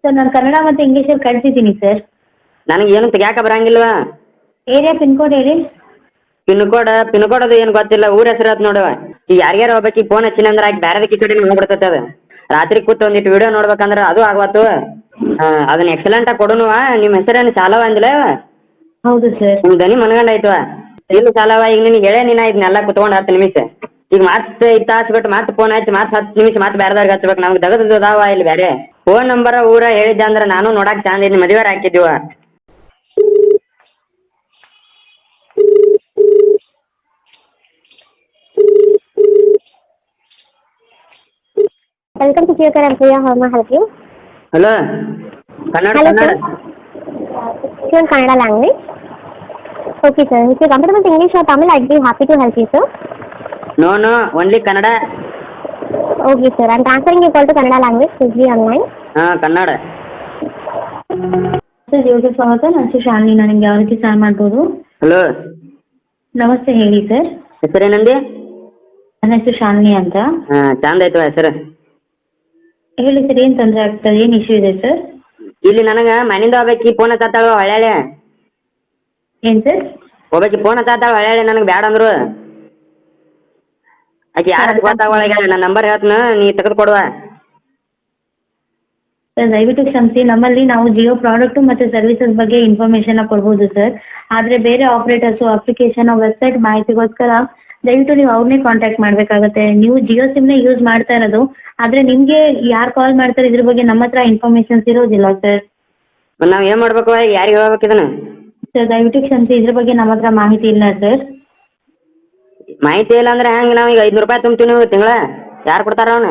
Sir ನಾನು ಕನ್ನಡ ಮತ್ತು ಇಂಗ್ಲೀಷಲ್ಲಿ ಕಳ್ಸಿದ್ದೀನಿ ಸರ್. ನನಗೆ ಏನು ತೆಗ್ಯಾಕ ಬರಂಗಿಲ್ವಾ? ಏರಿಯಾ ಪಿನ್ ಕೋಡ್ ಹೇಳಿ. ಪಿನ್ ಕೋಡ್ ಅದು ಏನು ಗೊತ್ತಿಲ್ಲ, ಊರ ಹೆಸರು ಆಯ್ತು ನೋಡುವ. ಈಗ ಯಾರ್ಯಾರು ಹೋಗ್ಬೇಕು ಫೋನ್ ಹಚ್ಚಿನ ಅಂದ್ರೆ ಆಕೆ ಬೇರೆದಕ್ಕೆ ಕಡೆ ಹೋಗ್ಬಿಡ್ತೈತೆ ಅದು. ರಾತ್ರಿ ಕೂತು ಒಂದಿಟ್ಟು ವಿಡಿಯೋ ನೋಡ್ಬೇಕಂದ್ರೆ ಅದು ಆಗ್ಬಾತು. ಅದನ್ನ ಎಕ್ಸಲೆಂಟಾಗಿ ಕೊಡುನುವ. ನಿಮ್ಮ ಹೆಸರೇನು ಚಾಲವ ಅಂದಿಲ್ಲ? ಹೌದು ಸರ್. ನಿಮ್ಮ ದನಿ ಮನಗಂಡ ಇಲ್ಲ ಚಾಲವ. ಈಗ ನಿನಗೆ ಹೇಳೇ ನೀನು ಇದನ್ನೆಲ್ಲ ಕುತ್ಕೊಂಡು 10 ನಿಮಿಷ. ಈಗ ಮತ್ತೆ ಇತ್ತು ಹಚ್ಬಿಟ್ಟು ಮತ್ತೆ ಫೋನ್ ಹಚ್ಚಿ ಮತ್ತೆ 10 ನಿಮಿಷ ಮತ್ತೆ ಬೇರೆದವ್ರಿಗೆ ಹಚ್ಬೇಕು. ನಮ್ಗೆ ತೆಗೆದು ಅದಾವ ಇಲ್ಲಿ ಬೇರೆ ಫೋನ್ ನಂಬರ ಊರ ಹೇಳಿದ್ದೆ ಅಂದ್ರೆ ನಾನು ನೋಡಕ್ಕೆ ಚಂದ ಇದ್ದೀನಿ. ಮದುವೆ ಹಾಕಿದ್ದೀವ. ವೆಲ್ಕಮ್ ಟು ಕಿಯೋಕರ್ Priya how help you? Hello, Kannada Hello, Kannada sir. Sure, Kannada language. Okay, sir. If you're comfortable with English or Tamil, I'd be happy to help you, sir. No only Kannada. Okay, sir. I'm transferring your call to Kannada language. Please be online. ಹಾಂ, Kannada. Sir ದೇವ್ರಿಗೆ ಸ್ವಾಗತ. ನಾನು ಶ್ರೀ ಶಾಲಿನಿ. ನಾನು ನಿಮ್ಗೆ ಯಾವ ರೀತಿ ಸಹಾಯ ಮಾಡ್ಬೋದು? ಹಲೋ, ನಮಸ್ತೆ, ಹೇಳಿ ಸರ್. ಹೆಸರೇನಂದಿ? ನನ್ನ ಹೆಸರು ಶಾಲಿನಿ ಅಂತ. ಹಾಂ, ಚಂದ ಆಯ್ತು ಹೆಸರು. ಹೇಳಿ ಸರ್, ಏನು ತೊಂದರೆ ಆಗ್ತದೆ? ಏನು ಇಶ್ಯೂ ಇದೆ ಸರ್? ಇಲ್ಲಿ ನನಗೆ ಮನೆಯಿಂದ ಹೋಗ್ಬೇಕು. ಫೋನ್ ಹತ್ತಾಳ ಹೊಳ್ಯಾಳೆ. ಏನು ಸರ್? ಹೋಗ್ಬೇಕು ಫೋನ್ ಹತ್ತಾಳ ಹೊಳ್ಯಾಳೆ. ನನಗೆ ಬ್ಯಾಡ ಅಂದ್ರು. ಆಕೆ ಯಾರು ಗೊತ್ತಾಗ ನನ್ನ ನಂಬರ್ ಹೇಳ್ತೀನಿ, ನೀ ತೆಗೆದು ಕೊಡುವ. ಸರ್ ದಯವಿಟ್ಟು ಕ್ಷಮಿಸಿ. ನಮ್ಮಲ್ಲಿ ನಾವು ಜಿಯೋ ಪ್ರಾಡಕ್ಟು ಮತ್ತು ಸರ್ವಿಸಸ್ ಬಗ್ಗೆ ಇನ್ಫಾರ್ಮೇಷನ್ನ ಕೊಡ್ಬೋದು ಸರ್. ಆದರೆ ಬೇರೆ ಆಪ್ರೇಟರ್ಸು ಅಪ್ಲಿಕೇಶನ್ ವೆಬ್ಸೈಟ್ ಮಾಹಿತಿಗೋಸ್ಕರ ದಯವಿಟ್ಟು ನೀವು ಅವ್ರನ್ನೇ ಕಾಂಟ್ಯಾಕ್ಟ್ ಮಾಡಬೇಕಾಗತ್ತೆ. ನೀವು ಜಿಯೋ ಸಿಮ್ನೇ ಯೂಸ್ ಮಾಡ್ತಾ ಇರೋದು, ಆದರೆ ನಿಮಗೆ ಯಾರು ಕಾಲ್ ಮಾಡ್ತಾರೆ ಇದ್ರ ಬಗ್ಗೆ ನಮ್ಮ ಹತ್ರ ಇನ್ಫಾರ್ಮೇಷನ್ಸ್ ಇರೋದಿಲ್ಲ ಸರ್. ನಾವು ಏನು ಮಾಡ್ಬೇಕು? ಯಾರಿಗೆ ಹೇಳ್ಬೇಕು ಇದನ್ನು? ಸರ್ ದಯವಿಟ್ಟು ಕ್ಷಮಿಸಿ, ಇದ್ರ ಬಗ್ಗೆ ನಮ್ಮ ಹತ್ರ ಮಾಹಿತಿ ಇಲ್ಲ ಸರ್. ಮಾಹಿತಿ ಇಲ್ಲ ಅಂದ್ರೆ ಹೆಂಗೆ? ನಾವು ಈಗ 500 ರೂಪಾಯಿ ತುಂಬ್ತೀವಿ. ನೀವು ತಿಂಗಳ ಯಾರು ಕೊಡ್ತಾರ ಅವನು?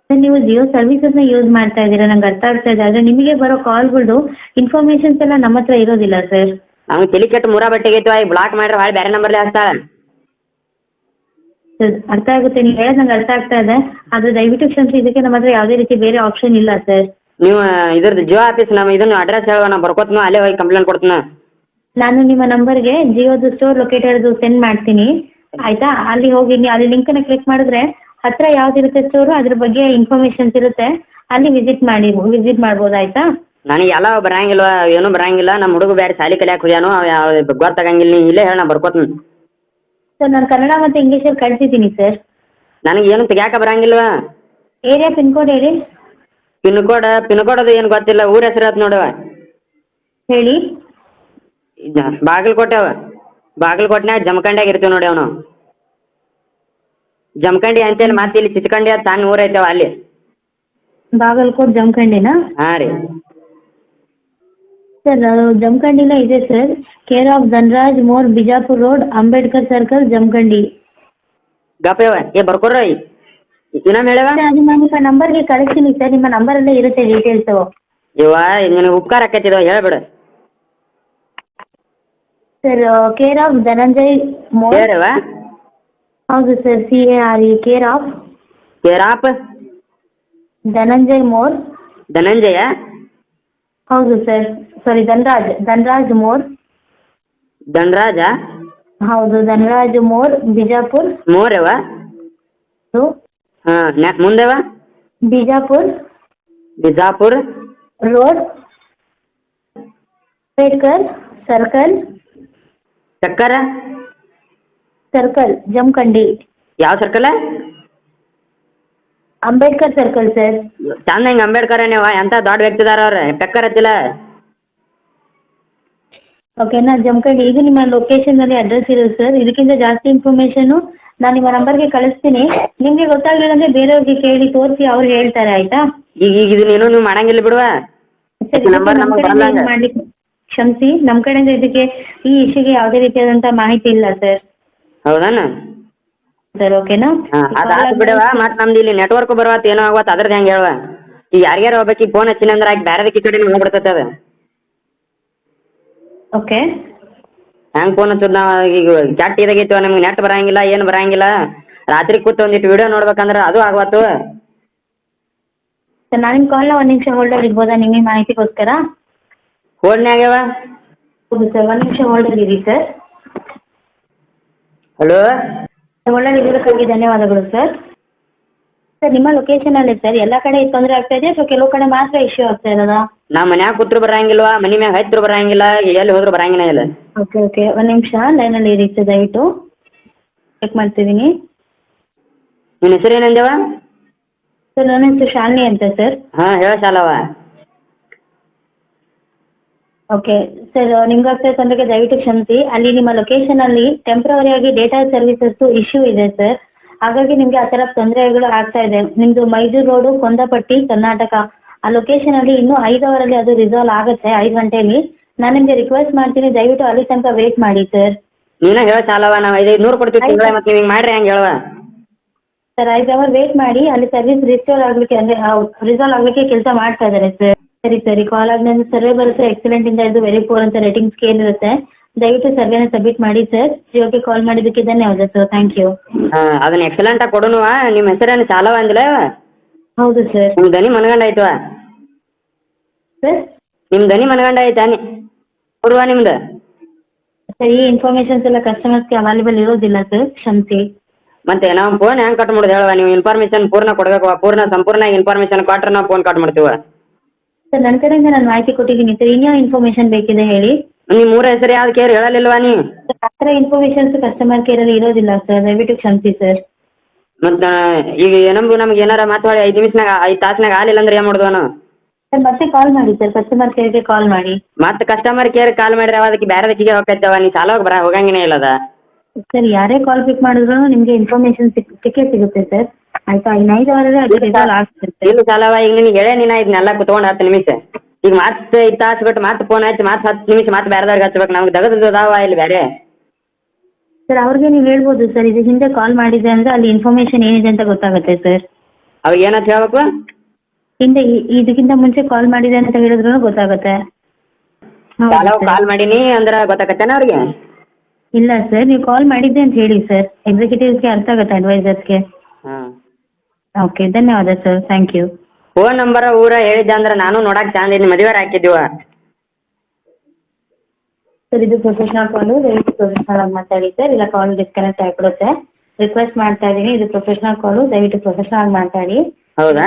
ಸರ್ ನೀವು ಜಿಯೋ ಸರ್ವಿಸಸ್ನ ಯೂಸ್ ಮಾಡ್ತಾ ಇದ್ದೀರಾ, ನಂಗೆ ಅರ್ಥ ಆಗ್ತಾ ಇದೆ. ಆದರೆ ನಿಮಗೆ ಬರೋ ಕಾಲ್ಗಳು ಇನ್ಫಾರ್ಮೇಷನ್ಸ್ ಎಲ್ಲ ನಮ್ಮ ಹತ್ರ ಇರೋದಿಲ್ಲ ಸರ್. ಅವ್ನು ತಲೆ ಕೆಟ್ಟು ಮೂರ ಬಟ್ಟೆಗೈತು. ಈಗ ಬ್ಲಾಕ್ ಮಾಡ್ರೆ ಭಾಳ ಬೇರೆ ನಂಬರ್ಲಿ ಹಚ್ತಾಳೆ. ಸರ್ ಅರ್ಥ ಆಗುತ್ತೆ, ನೀವು ಹೇಳೋದು ನಂಗೆ ಅರ್ಥ ಆಗ್ತಾ ಇದೆ. ಆದರೆ ದಯವಿಟ್ಟು ಕ್ಷಮಿಸಿ, ಇದಕ್ಕೆ ನಮ್ಮ ಹತ್ರ ಯಾವುದೇ ರೀತಿ ಬೇರೆ ಆಪ್ಷನ್ ಇಲ್ಲ ಸರ್. ನೀವು ಇದ್ರದ್ದು ಜಿಯೋ ಆಫೀಸ್ ನಮ್ಮ ಇದನ್ನು ಅಡ್ರೆಸ್ ಹೇಳುವ, ನಾನು ಬರ್ಕೋತೀನಿ. ಅಲ್ಲೇ ಹೋಗಿ ಕಂಪ್ಲೇಂಟ್ ಕೊಡ್ತೀನಿ. ನಾನು ನಿಮ್ಮ ನಂಬರ್ಗೆ ಜಿಯೋದು ಸ್ಟೋರ್ ಲೊಕೇಟರ್ದು ಸೆಂಡ್ ಮಾಡ್ತೀನಿ, ಆಯಿತಾ? ಅಲ್ಲಿ ಹೋಗಿ ನೀವು ಅಲ್ಲಿ ಲಿಂಕನ್ನು ಕ್ಲಿಕ್ ಮಾಡಿದ್ರೆ ಹತ್ತಿರ ಯಾವುದಿರುತ್ತೆ ಸ್ಟೋರು ಅದ್ರ ಬಗ್ಗೆ ಇನ್ಫಾರ್ಮೇಷನ್ಸ್ ಇರುತ್ತೆ. ಅಲ್ಲಿ ವಿಸಿಟ್ ಮಾಡ್ಬೋದು, ಆಯಿತಾ? ನನಗೆ ಎಲ್ಲ ಬರಂಗಿಲ್ಲ, ಏನೂ ಬರಂಗಿಲ್ಲ. ನಮ್ಮ ಹುಡುಗ ಬೇರೆ ಶಾಲೆ ಕಲಿಯಾಕೆ ಹೋಗ್ಯಾನು. ಗೊತ್ತಾಗಂಗಿಲ್ಲ. ನೀ ಇಲ್ಲೇ ಹೇಳಿ, ನಾನು ಬರ್ಕೋತೀನಿ. ಸರ್ ನಾನು ಕನ್ನಡ ಮತ್ತು ಇಂಗ್ಲೀಷಲ್ಲಿ ಕಳಿಸಿದ್ದೀನಿ ಸರ್. ನನಗೆ ಏನು ತೆಗ್ಯಾಕ ಬರಂಗಿಲ್ವಾ? ಏರಿಯಾ ಪಿನ್ ಕೋಡ್ ಹೇಳಿ. ಪಿನ್ ಕೋಡ್ ಅದು ಏನು ಗೊತ್ತಿಲ್ಲ, ಊರ ಹೆಸರು ಆಯ್ತು ನೋಡುವ. ಹೇಳಿ. ಬಾಗಲಕೋಟ್ನಾಗ ಜಮಖಂಡಿಯಾಗ ಇರ್ತೀವಿ ನೋಡಿ. ಅವನು ಜಮಖಂಡಿ ಅಂತೇಳಿ ಮತ್ತೆ ಇಲ್ಲಿ ಚಿಚ್ಕಂಡಿ ಅದು ಸಣ್ಣ ಊರು ಐತವ ಅಲ್ಲಿ. ಬಾಗಲಕೋಟ್ ಜಮಖಂಡಿನಾ? ಹಾಂ ರೀ ಸರ್ ಜಮಖಂಡಿನ ಇದೆ sir. Care of Dhanraj More, Bijapur road, Ambedkar circle, Jamkhandi. ಗಪ್ಪ ಬರ್ಕೊಡ್ರಿ. ಇನ್ನೊಮ್ಮೆ ಹೇಳವ. ಅದು ನಾನು ನಿಮ್ಮ ನಂಬರ್ಗೆ ಕಳಿಸ್ತೀನಿ ಸರ್. ನಿಮ್ಮ ನಂಬರಲ್ಲೇ ಇರುತ್ತೆ ಡೀಟೇಲ್ಸು. ನಿನಗೆ ಉಪಕಾರ ಆಕೈತಿದವ, ಹೇಳ್ಬಿಡು. Sir care of Dhananjay More. ಹೇಳವ. ಹೌದು sir, CARE care of Dhananjay More. Dhananjaya? ಹೌದು ಸರ್. ಸಾರಿ, ಧನರಾಜ್ ಮೋರ್. ಧನರಾಜ? ಹೌದು, ಧನರಾಜ್ ಮೋರ್, ಬಿಜಾಪುರ್. ಮೋರವ? ಹಾಂ, ಮುಂದೆವ? Bijapur road, Ambedkar circle, Jamkhandi. ಯಾವ ಸರ್ಕಲ್? Ambedkar circle sir. ಚಂದ ಹಿಂಗೆ ಅಂಬೇಡ್ಕರ್ ನೀವು ಎಂಥ ದೊಡ್ಡ ವ್ಯಕ್ತಿದಾರ ಅವ್ರೆ. ಟಕ್ಕರ್ ಹತ್ತಿಲ್ಲ. ಓಕೆನಾ? ಜಮಖಂಡಿ ಇದು ನಿಮ್ಮ ಲೊಕೇಶನಲ್ಲಿ ಅಡ್ರೆಸ್ ಇರೋದು ಸರ್. ಇದಕ್ಕಿಂತ ಜಾಸ್ತಿ ಇನ್ಫಾರ್ಮೇಷನು ನಾನು ನಿಮ್ಮ ನಂಬರ್ಗೆ ಕಳಿಸ್ತೀನಿ. ನಿಮಗೆ ಗೊತ್ತಾಗಲಿಲ್ಲ ಅಂದರೆ ಬೇರೆಯವ್ರಿಗೆ ಕೇಳಿ ತೋರಿಸಿ, ಅವ್ರು ಹೇಳ್ತಾರೆ, ಆಯಿತಾ? ಈಗ ಇದನ್ನೇನು ನೀವು ಮಾಡಂಗಿಲ್ಲ ಬಿಡುವ. ನಂಬರ್ ನಮಗೆ ಬರಲ್ಲ. ಮಾಡಲಿಕ್ಕೆ ಕ್ಷಮಿಸಿ, ನಮ್ಮ ಕಡೆಯಿಂದ ಇದಕ್ಕೆ ಈ ಇಶ್ಯೂಗೆ ಯಾವುದೇ ರೀತಿಯಾದಂಥ ಮಾಹಿತಿ ಇಲ್ಲ ಸರ್. ಹೌದಾನ ಸರ್? ಓಕೆನಾ? ಅದು ಬಿಡವ. ಮತ್ತೆ ನಮ್ದು ಇಲ್ಲಿ ನೆಟ್ವರ್ಕ್ ಬರವತ್ತು, ಏನೋ ಆಗವತ್ತು, ಅದ್ರದ್ದು ಹೆಂಗೆ ಹೇಳುವ. ಈಗ ಯಾರ್ಯಾರು ಹೋಗ್ಬೇಕು ಈಗ ಫೋನ್ ಹಚ್ಚಿನ ಅಂದ್ರೆ ಆಕೆ ಬೇರೆದಕ್ಕೆ ಕಡೆ ಹೋಗ್ಬಿಡ್ತೈತೆ ಅದು. ಓಕೆ. ಹೆಂಗೆ ಫೋನ್ ಹಚ್ಚೋದು? ನಾವು ಈಗ ಚಾಟ್ ಇದಾಗೈತಿವ, ನಿಮ್ಗೆ ನೆಟ್ ಬರಂಗಿಲ್ಲ, ಏನು ಬರಂಗಿಲ್ಲ. ರಾತ್ರಿ ಕೂತು ಒಂದಿಟ್ಟು ವಿಡಿಯೋ ನೋಡ್ಬೇಕಂದ್ರೆ ಅದು ಆಗವತ್ತು. ಸರ್ ನಾನು ನಿಮ್ಮ ಕಾಲ್ನ 1 ನಿಮಿಷ ಹೋಲ್ಡಲ್ಲಿ ಇರ್ಬೋದಾ ನಿಮಗೆ ಮಾಹಿತಿಗೋಸ್ಕರ? ಹೋಲ್ಡ್ನ್ಯಾಗ್ಯವ? ಹೌದು ಸರ್, 1 ನಿಮಿಷ ಹೋಲ್ಡಲ್ಲಿ ಇರಿ ಸರ್. ಹಲೋ, ಹೋಲ್ಡಲ್ಲಿ ಇರೋದಕ್ಕಾಗಿ ಧನ್ಯವಾದಗಳು ಸರ್. ಸರ್ ನಿಮ್ಮ ಲೊಕೇಶನಲ್ಲಿ ಸರ್ ಎಲ್ಲ ಕಡೆ ತೊಂದರೆ ಆಗ್ತಾ ಇದೆ ಅಥವಾ ಕೆಲವು ಕಡೆ ಮಾತ್ರ ಇಶ್ಯೂ ಆಗ್ತಾ ಇರೋದಾ? ನಾ ಮನ್ಯಾಗ ಕೂತ್ರು ಬರಂಗಿಲ್ವಾ, ಮನೆ ಮ್ಯಾಗ ಹತ್ತಿರ ಬರಂಗಿಲ್ಲ, ಎಲ್ಲಿ ಹೋದ್ರು ಬರಂಗಿಲ್ಲ ಇಲ್ಲ. ಓಕೆ ಓಕೆ ಒಂದು ನಿಮಿಷ ಲೈನಲ್ಲಿ ಇರಿ ಸರ್ ದಯವಿಟ್ಟು ಚೆಕ್ ಮಾಡ್ತಿದ್ದೀನಿ. ನಿನ್ನ ಹೆಸರು ಏನಂದೇವ? ಸರ್ ನನ್ನ ಹೆಸರು ಶಾಲಿನಿ ಅಂತ ಸರ್. ಹಾಂ ಹೇಳ ಶಾಲವ. ಓಕೆ ಸರ್ ನಿಮ್ಗಾಗ್ತಾ ತೊಂದರೆಗೆ ದಯವಿಟ್ಟು ಕ್ಷಮಿಸಿ. ಅಲ್ಲಿ ನಿಮ್ಮ ಲೊಕೇಶನಲ್ಲಿ ಟೆಂಪ್ರವರಿಯಾಗಿ ಡೇಟಾ ಸರ್ವಿಸಸ್ಸು ಇಶ್ಯೂ ಇದೆ ಸರ್. ಹಾಗಾಗಿ ನಿಮಗೆ ಆ ಥರ ತೊಂದರೆಗಳು ಆಗ್ತಾ ಇದೆ. ನಿಮ್ಮದು ಮೈಸೂರು ರೋಡು ಕೊಂದಪಟ್ಟಿ ಕರ್ನಾಟಕ ಆ ಲೊಕೇಶನಲ್ಲಿ ಇನ್ನೂ 5 ಅವರಲ್ಲಿ ಅದು ರಿಸಾಲ್ವ್ ಆಗುತ್ತೆ, 5 ಗಂಟೆಯಲ್ಲಿ. ನಾನು ನಿಮಗೆ ರಿಕ್ವೆಸ್ಟ್ ಮಾಡ್ತೀನಿ ದಯವಿಟ್ಟು ಅಲ್ಲಿ ತನಕ ವೇಟ್ ಮಾಡಿ ಸರ್. ನೀನ ಹೇಳ ಶಾಲವ, ನಾವು 500 ಕೊಡ್ತೀವಿ ತಿಂಗಳ, ಮತ್ತೆ ನೀವು ಹಿಂಗೆ ಮಾಡ್ರಿ ಹಂಗೆ ಹೇಳುವ. ಸರ್ 5 ಅವರ್ ವೇಟ್ ಮಾಡಿ, ಅಲ್ಲಿ ಸರ್ವಿಸ್ ರಿಸ್ಟೋರ್ ಆಗಲಿಕ್ಕೆ ಅಂದರೆ ರಿಸಾಲ್ವ್ ಆಗಲಿಕ್ಕೆ ಕೆಲಸ ಮಾಡ್ತಾ ಇದ್ದಾರೆ ಸರ್. ಸರಿ ಸರಿ, ಕಾಲ್ ಆದ್ಮೇಲೆ ಸರ್ವೆ ಬರುತ್ತೆ, ಎಕ್ಸಲೆಂಟಿಂದ ಇದು ವೆರಿ ಪೂರ್ ಅಂತ ರೇಟಿಂಗ್ ಸ್ಕೇಲ್ ಇರುತ್ತೆ. ದಯವಿಟ್ಟು ಸರ್ವೆನ ಸಬ್ಮಿಟ್ ಮಾಡಿ ಸರ್. ಜಿಯೋಗೆ ಕಾಲ್ ಮಾಡಿದ್ದಕ್ಕೆ ಧನ್ಯವಾದ ಸರ್. Thank you. ಹಾಂ ಅದನ್ನ ಎಕ್ಸಲೆಂಟಾಗಿ ಕೊಡುನುವ. ನಿಮ್ಮ ಹೆಸರೇನು ಶಾಲವ ಅಂದಿಲ್ಲ? ಹೌದು ಸರ್. ನಿಮ್ಮ ದನಿ ಮನಗಂಡ ಆಯ್ತವ? ಸರ್ ನಿಮ್ಮ ದನಿ ಮನಗಂಡ ಆಯ್ತಾ ಕೊಡುವ ನಿಮ್ದು? ಸರ್ ಈ ಇನ್ಫಾರ್ಮೇಷನ್ಸ್ ಎಲ್ಲ ಕಸ್ಟಮರ್ಸ್ಗೆ ಅವೈಲೇಬಲ್ ಇರೋದಿಲ್ಲ ಸರ್, ಕ್ಷಮಿಸಿ. ಮತ್ತೆ ನಾವು ಫೋನ್ ಹೆಂಗೆ ಕಟ್ ಮಾಡೋದು ಹೇಳುವ? ನೀವು ಇನ್ಫಾರ್ಮೇಷನ್ ಪೂರ್ಣ ಕೊಡಬೇಕು, ಸಂಪೂರ್ಣ ಇನ್ಫಾರ್ಮೇಷನ್ ಕೊಟ್ಟರೆ ನಾವು ಫೋನ್ ಕಟ್ ಮಾಡ್ತೀವಿ. ಸರ್ ನನ್ನ ಕಡೆಯಿಂದ ನಾನು ಮಾಹಿತಿ ಕೊಟ್ಟಿದ್ದೀನಿ ಸರ್. ಇನ್ಯಾವ ಇನ್ಫಾರ್ಮೇಷನ್ ಬೇಕಿದೆ ಹೇಳಿ? ನಿಮ್ಮ ಮೂರ ಹೆಸರು ಯಾವ್ದು ಕೇರ್ ಹೇಳಲಿಲ್ವಾ ನೀ? ಸರ್ ಆ ಥರ ಇನ್ಫಾರ್ಮೇಷನ್ಸ್ ಕಸ್ಟಮರ್ ಕೇರಲ್ಲಿ ಇರೋದಿಲ್ಲ ಸರ್, ದಯವಿಟ್ಟು ಕ್ಷಮಿಸಿ ಸರ್. ಮತ್ತು ಈಗ ನಮ್ಗೆ ಏನಾರ ಮಾತಾಡಿ 5 ನಿಮಿಷನಾಗ 5 ತಾಸ್ನಾಗ ಆಗಲಿಲ್ಲ ಅಂದ್ರೆ ಏನು ಮಾಡೋದು ನಾವು? ಸರ್ ಮತ್ತೆ ಕಾಲ್ ಮಾಡಿ ಸರ್, ಕಸ್ಟಮರ್ ಕೇರ್ಗೆ ಕಾಲ್ ಮಾಡಿ. ಮತ್ತೆ ಕಸ್ಟಮರ್ ಕೇರ್ ಕಾಲ್ ಮಾಡಿದ್ರೆ ಅದಕ್ಕೆ ಬೇರೆದಕ್ಕಿಗೆ ಹೋಗ್ತೈತವ, ನೀ ಸಾಲ ಹೋಗಂಗಿನೇ ಇಲ್ಲದ. ಸರ್ ಯಾರೇ ಕಾಲ್ ಪಿಕ್ ಮಾಡಿದ್ರು ನಿಮಗೆ ಇನ್ಫಾರ್ಮೇಷನ್ ಸಿಕ್ಕೇ ಸಿಗುತ್ತೆ ಸರ್. ಆಯಿತಾ? ಇನ್ನು 5 ಅವರಲ್ಲಿ ಅದು ರಿಸಾಲ್ವ್ ಆಗ್ತಿರುತ್ತೆ. ಇಲ್ಲ ಸಾಲವ, ಈಗ ನಿನಗೆ ಹೇಳೇ ನೀನು ಇದನ್ನೆಲ್ಲ ಕುತ್ಕೊಂಡು 10 ನಿಮಿಷ, ಈಗ ಮತ್ತೆ 5 ತಾಸು ಬಿಟ್ಟು ಮತ್ತೆ ಫೋನ್ ಹಚ್ಚಿ ಮತ್ತೆ 10 ನಿಮಿಷ ಮತ್ತೆ ಬೇರೆದವ್ರಿಗೆ ಹಚ್ಬೇಕು, ನಮ್ಗೆ ತೆಗೆದು ಅದಾವ ಇಲ್ಲಿ ಬೇರೆ. ಸರ್ ಅವ್ರಿಗೆ ನೀವು ಹೇಳ್ಬೋದು ಸರ್, ಇದು ಹಿಂದೆ ಕಾಲ್ ಮಾಡಿದೆ ಅಂದರೆ ಅಲ್ಲಿ ಇನ್ಫಾರ್ಮೇಷನ್ ಏನಿದೆ ಅಂತ ಗೊತ್ತಾಗುತ್ತೆ ಸರ್. ಅವಾಗ ಏನಂತ ಹೇಳ್ಬೇಕು? ಹಿಂದೆ ಇದಕ್ಕಿಂತ ಮುಂಚೆ ಕಾಲ್ ಮಾಡಿದೆ ಅಂತ ಹೇಳಿದ್ರು ಗೊತ್ತಾಗುತ್ತೆ. ಹೌದು ಸರ್. ಕಾಲ್ ಮಾಡೀನಿ ಅಂದ್ರೆ ಗೊತ್ತಾಗತ್ತೇನ ಅವ್ರಿಗೆ? ಇಲ್ಲ ಸರ್, ನೀವು ಕಾಲ್ ಮಾಡಿದ್ದೆ ಅಂತ ಹೇಳಿ ಸರ್, ಎಕ್ಸಿಕ್ಯೂಟಿವ್ಸ್ಗೆ ಅರ್ಥ ಆಗುತ್ತೆ, ಅಡ್ವೈಸರ್ಸ್ಗೆ. ಹಾಂ ಓಕೆ ಧನ್ಯವಾದ sir, thank you. Phone number ಊರ ಹೇಳಿದ್ದೆ ಅಂದ್ರೆ ನಾನು ನೋಡಕ್ಕೆ ಚಾಂದಿನಿ, ಮದುವೆ ಹಾಕಿದ್ದೀವ. ಸರ್ ಇದು ಪ್ರೊಫೆಷನಲ್ ಕಾಲು, ದಯವಿಟ್ಟು ಪ್ರೊಫೆಷನಲ್ ಆಗಿ ಮಾತಾಡಿ ಸರ್, ಇಲ್ಲ ಕಾಲ್ ಡಿಸ್ಕನೆಕ್ಟ್ ಆಗಿಬಿಡುತ್ತೆ. ರಿಕ್ವೆಸ್ಟ್ ಮಾಡ್ತಾ ಇದ್ದೀನಿ, ಇದು ಪ್ರೊಫೆಷನಲ್ ಕಾಲು, ದಯವಿಟ್ಟು ಪ್ರೊಫೆಷನಲ್ ಆಗಿ ಮಾತಾಡಿ. ಹೌದಾ?